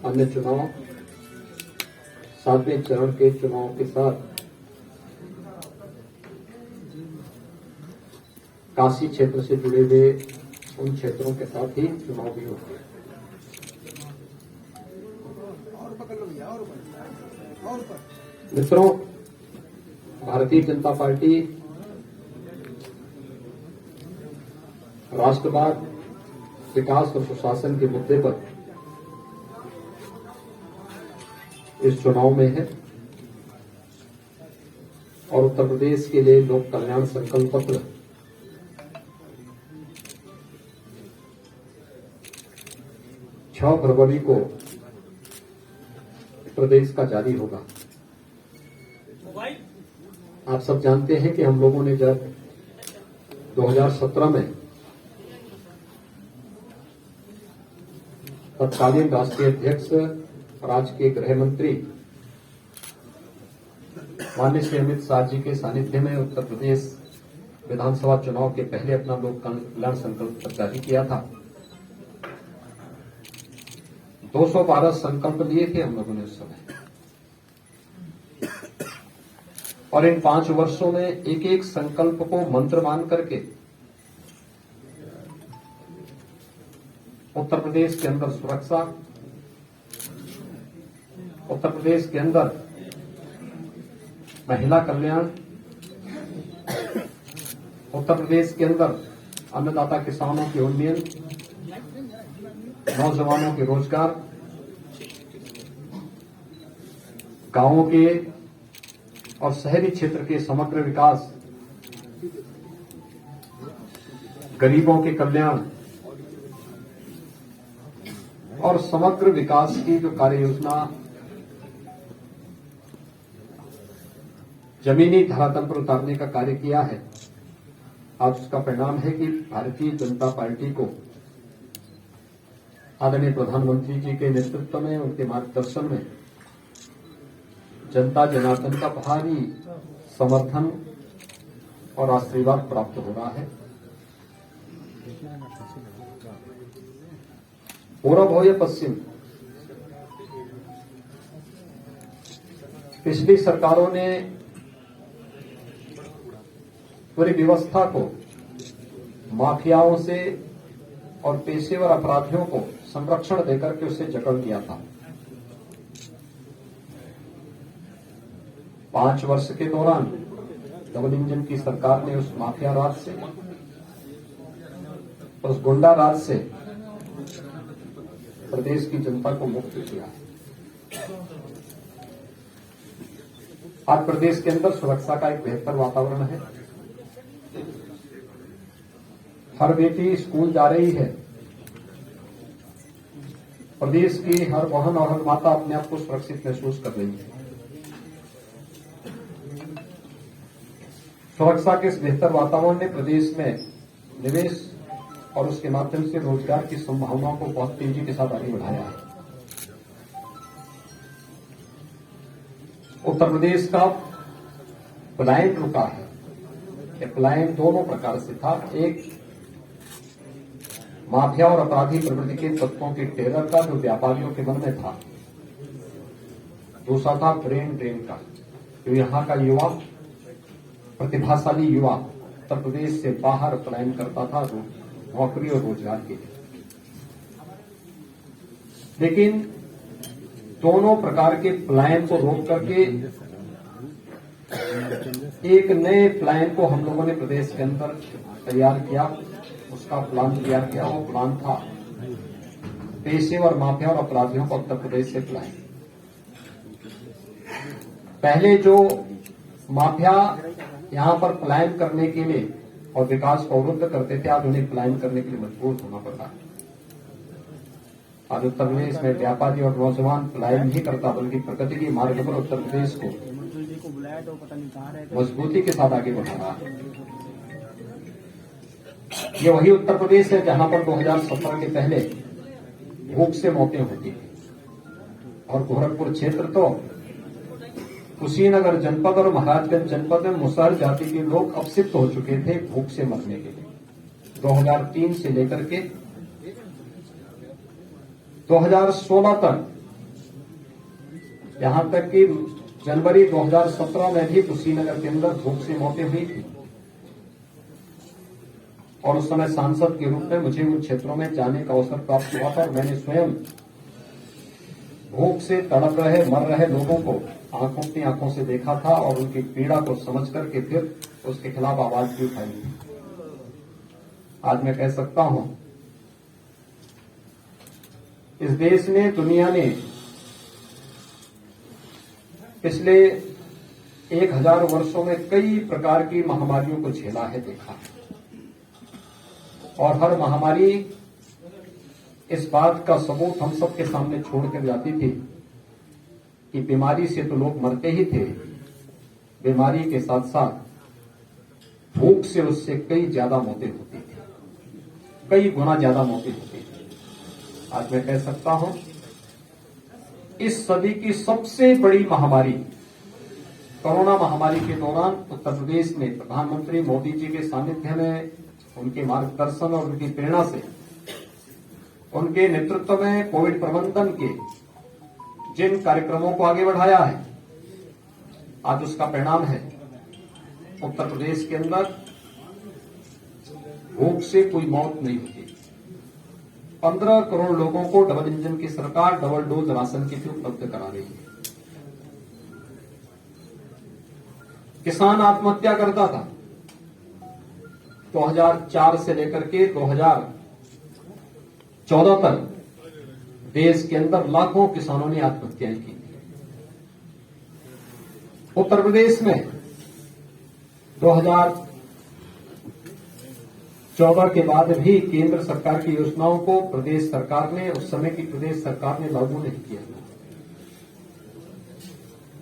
अन्य चुनाव 7वें चरण के चुनाव के साथ काशी क्षेत्र से जुड़े हुए उन क्षेत्रों के साथ ही चुनाव भी होंगे। मित्रों, भारतीय जनता पार्टी राष्ट्रवाद, विकास और सुशासन के मुद्दे पर इस चुनाव में है और उत्तर प्रदेश के लिए लोक कल्याण संकल्प पत्र 6 फरवरी को प्रदेश का जारी होगा। आप सब जानते हैं कि हम लोगों ने जब 2017 में तत्कालीन राष्ट्रीय अध्यक्ष और आज के गृह मंत्री माननीय श्री अमित शाह जी के सानिध्य में उत्तर प्रदेश विधानसभा चुनाव के पहले अपना लोक कल्याण संकल्प पत्र जारी किया था। 212 संकल्प लिए थे हम लोगों ने उस समय, और इन 5 वर्षों में एक एक संकल्प को मंत्र मान करके उत्तर प्रदेश के अंदर सुरक्षा, उत्तर प्रदेश के अंदर महिला कल्याण, उत्तर प्रदेश के अंदर अन्नदाता किसानों के उन्नयन, नौजवानों के रोजगार, गांवों के और शहरी क्षेत्र के समग्र विकास, गरीबों के कल्याण और समग्र विकास की जो कार्य योजना जमीनी धरातल पर उतारने का कार्य किया है, आज उसका परिणाम है कि भारतीय जनता पार्टी को आदरणीय प्रधानमंत्री जी के नेतृत्व में, उनके मार्गदर्शन में जनता जनार्दन का भारी समर्थन और आशीर्वाद प्राप्त हो रहा है। पूर्व हो या पश्चिम, पिछली सरकारों ने पूरी व्यवस्था को माफियाओं से और पेशेवर अपराधियों को संरक्षण देकर के उससे जकड़ दिया था। 5 वर्ष के दौरान डबल इंजन की सरकार ने उस माफिया राज से, उस गुंडा राज से प्रदेश की जनता को मुक्त किया। आज प्रदेश के अंदर सुरक्षा का एक बेहतर वातावरण है। हर बेटी स्कूल जा रही है। प्रदेश की हर बहन और हर माता अपने आप को सुरक्षित महसूस कर रही है। सुरक्षा के इस बेहतर वातावरण ने प्रदेश में निवेश और उसके माध्यम से रोजगार की संभावनाओं को बहुत तेजी के साथ आगे बढ़ाया है। उत्तर प्रदेश का पलायन रुका है। ये पलायन दोनों प्रकार से था। एक माफिया और अपराधी प्रवृत्ति के तत्वों के टेरर का जो व्यापारियों के मन में था। दूसरा था ब्रेन ड्रेन का, जो यहां का युवा, प्रतिभाशाली युवा उत्तर प्रदेश से बाहर पलायन करता था नौकरी और रोजगार के लिए। लेकिन दोनों प्रकार के पलायन को रोक करके एक नए पलायन को हम लोगों ने प्रदेश के अंदर तैयार किया, उसका प्लान तैयार किया। वो प्लान था पेशेवर माफिया और अपराधियों को उत्तर प्रदेश से पलायन। पहले जो माफिया यहां पर पलायन करने के लिए और विकास को अवरुद्ध करते थे, आज उन्हें पलायन करने के लिए मजबूर होना पड़ा। आज उत्तर प्रदेश में व्यापारी और नौजवान पलायन नहीं करता, बल्कि प्रगति के मार्ग पर उत्तर प्रदेश को मजबूती के साथ आगे बढ़ा रहा है। ये वही उत्तर प्रदेश है जहां पर 2017 के पहले भूख से मौतें होती थी, और गोरखपुर क्षेत्र तो कुशीनगर जनपद और महाराजगंज जनपद में मुसहर जाति के लोग अपसिक्त हो चुके थे भूख से मरने के लिए। 2003 से लेकर के 2016 तक यहां तक कि जनवरी 2017 में भी कुशीनगर के अंदर भूख से मौतें हुई थी और उस समय सांसद के रूप में मुझे उन क्षेत्रों में जाने का अवसर प्राप्त हुआ था और मैंने स्वयं भूख से तड़प रहे मर रहे लोगों को अपनी आंखों से देखा था और उनकी पीड़ा को समझ करके फिर उसके खिलाफ आवाज भी उठाई थी। आज मैं कह सकता हूं इस देश ने, दुनिया ने पिछले 1000 वर्षों में कई प्रकार की महामारियों को झेला है, देखा है। और हर महामारी इस बात का सबूत हम सबके सामने छोड़कर जाती थी कि बीमारी से तो लोग मरते ही थे, बीमारी के साथ साथ भूख से उससे कई ज्यादा मौतें होती थी, कई गुना ज्यादा मौतें होती थी। आज मैं कह सकता हूं इस सदी की सबसे बड़ी महामारी कोरोना महामारी के दौरान उत्तर प्रदेश में प्रधानमंत्री मोदी जी के सानिध्य में, उनके मार्गदर्शन और उनकी प्रेरणा से, उनके नेतृत्व में कोविड प्रबंधन के जिन कार्यक्रमों को आगे बढ़ाया है, आज उसका परिणाम है उत्तर प्रदेश के अंदर भूख से कोई मौत नहीं होती। 15 करोड़ लोगों को डबल इंजन की सरकार डबल डोज राशन की भी उपलब्ध करा रही है। किसान आत्महत्या करता था 2004 से लेकर के 2014 तक देश के अंदर लाखों किसानों ने आत्महत्याएं की। उत्तर प्रदेश में 2014 के बाद भी केंद्र सरकार की योजनाओं को प्रदेश सरकार ने, उस समय की प्रदेश सरकार ने लागू नहीं किया।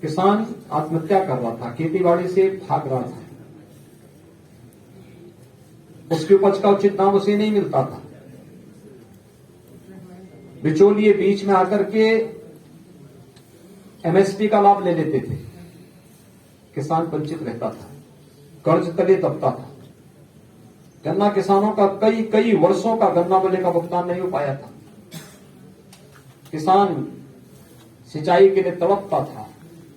किसान आत्महत्या कर रहा था, खेतीबाड़ी से भाग रहा था, उसकी उपज का उचित दाम उसे नहीं मिलता था, बिचौलिए बीच में आकर के एमएसपी का लाभ ले लेते थे, किसान वंचित रहता था, कर्ज तले दबता था। गन्ना किसानों का कई वर्षों का गन्ना मूल्य का भुगतान नहीं हो पाया था। किसान सिंचाई के लिए तड़पता था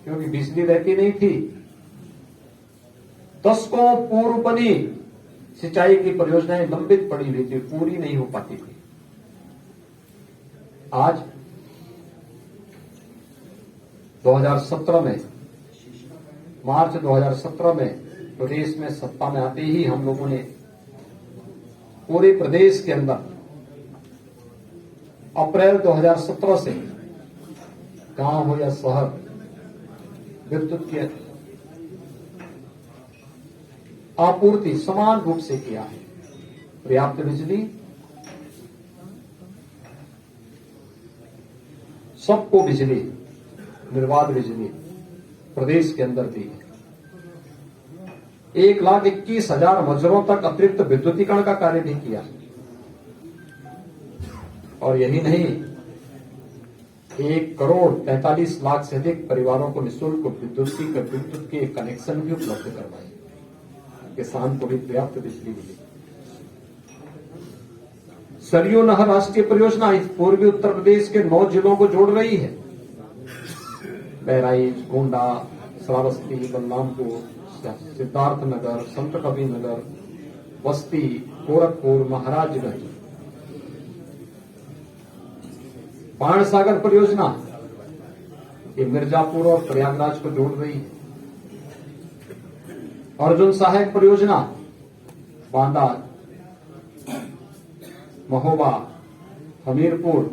क्योंकि बिजली रहती नहीं थी। दशकों पूर्व बनी सिंचाई की परियोजनाएं लंबित पड़ी हुई थी, पूरी नहीं हो पाती थी। आज 2017 में, मार्च 2017 में प्रदेश में सत्ता में आते ही हम लोगों ने पूरे प्रदेश के अंदर अप्रैल 2017 से गांव हो या शहर विद्युत की आपूर्ति समान रूप से किया है। पर्याप्त बिजली सबको, बिजली, निर्बाध बिजली प्रदेश के अंदर दी है। 1,21,000 मजदूरों तक अतिरिक्त विद्युतीकरण का कार्य भी किया। और यही नहीं, 1,43,00,000 से अधिक परिवारों को निःशुल्क विद्युत के कनेक्शन भी उपलब्ध करवाए। किसान को भी पर्याप्त बिजली मिली। सरयू नहर राष्ट्रीय परियोजना इस पूर्वी उत्तर प्रदेश के 9 जिलों को जोड़ रही है। बहराइच, गोंडा, श्रावस्ती, बलरामपुर, सिद्धार्थनगर, संत कबीर नगर, बस्ती, गोरखपुर, महाराजगंज। बाण सागर परियोजना ये मिर्जापुर और प्रयागराज को जोड़ रही है। अर्जुन सहायक परियोजना बांदा, महोबा, हमीरपुर,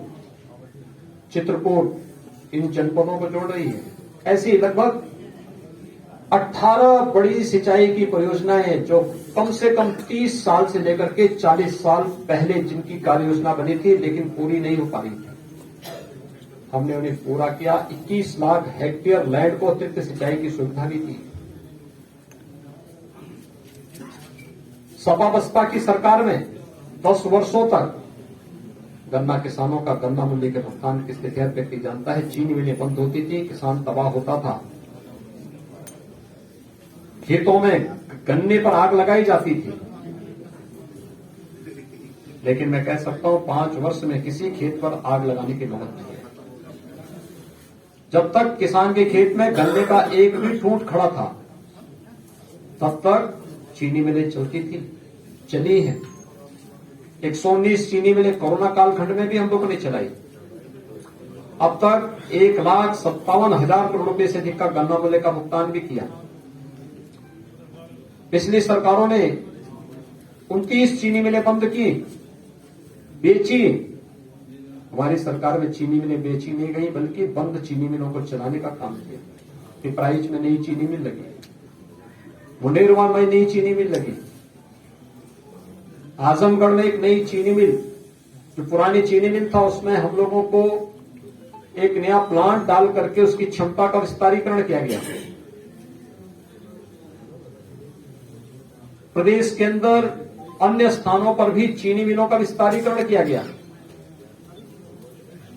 चित्रकूट इन जनपदों को जोड़ रही है। ऐसी लगभग 18 बड़ी सिंचाई की परियोजनाएं जो कम से कम 30 साल से लेकर के 40 साल पहले जिनकी कार्य योजना बनी थी लेकिन पूरी नहीं हो पा रही थी, हमने उन्हें पूरा किया। 21 लाख हेक्टेयर लैंड को अतिरिक्त सिंचाई की सुविधा भी दी। सपा बसपा की सरकार में 10 वर्षों तक गन्ना किसानों का गन्ना मूल्य के भुगतान किस तहत व्यक्ति जानता है। चीनी मिलें बंद होती थी, किसान तबाह होता था, खेतों में गन्ने पर आग लगाई जाती थी। लेकिन मैं कह सकता हूं 5 वर्ष में किसी खेत पर आग लगाने की नौबत नहीं है। जब तक किसान के खेत में गन्ने का एक भी ठूंठ खड़ा था, तब तक चीनी मिलें चलती थी, चली है। 119 चीनी मिलें कोरोना कालखंड में भी हम लोगों ने चलाई। अब तक 1,57,000 करोड़ रुपए से अधिक का गन्ना मूल्य का भुगतान भी किया। पिछली सरकारों ने 29 चीनी मिलें बंद की, बेची। हमारी सरकार में चीनी मिलें बेची नहीं गई, बल्कि बंद चीनी मिलों को चलाने का काम किया। पिपराइच में नई चीनी मिल लगी, मुंडेरवा में नई चीनी मिल लगी, आजमगढ़ में एक नई चीनी मिल, जो पुरानी चीनी मिल था उसमें हम लोगों को एक नया प्लांट डाल करके उसकी क्षमता का विस्तारीकरण किया गया। प्रदेश के अंदर अन्य स्थानों पर भी चीनी मिलों का विस्तारीकरण किया गया।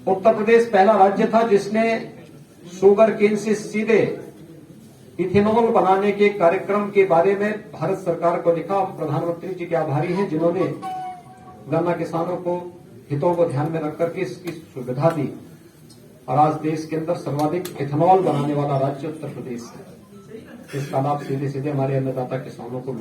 उत्तर प्रदेश पहला राज्य था जिसने शुगर केन से सीधे इथेनॉल बनाने के कार्यक्रम के बारे में भारत सरकार को लिखा। हम प्रधानमंत्री जी के आभारी हैं जिन्होंने गन्ना किसानों को हितों को ध्यान में रख करके इसकी सुविधा दी, और आज देश के अंदर सर्वाधिक इथेनॉल बनाने वाला राज्य उत्तर प्रदेश है। इसका लाभ सीधे सीधे हमारे अन्नदाता किसानों को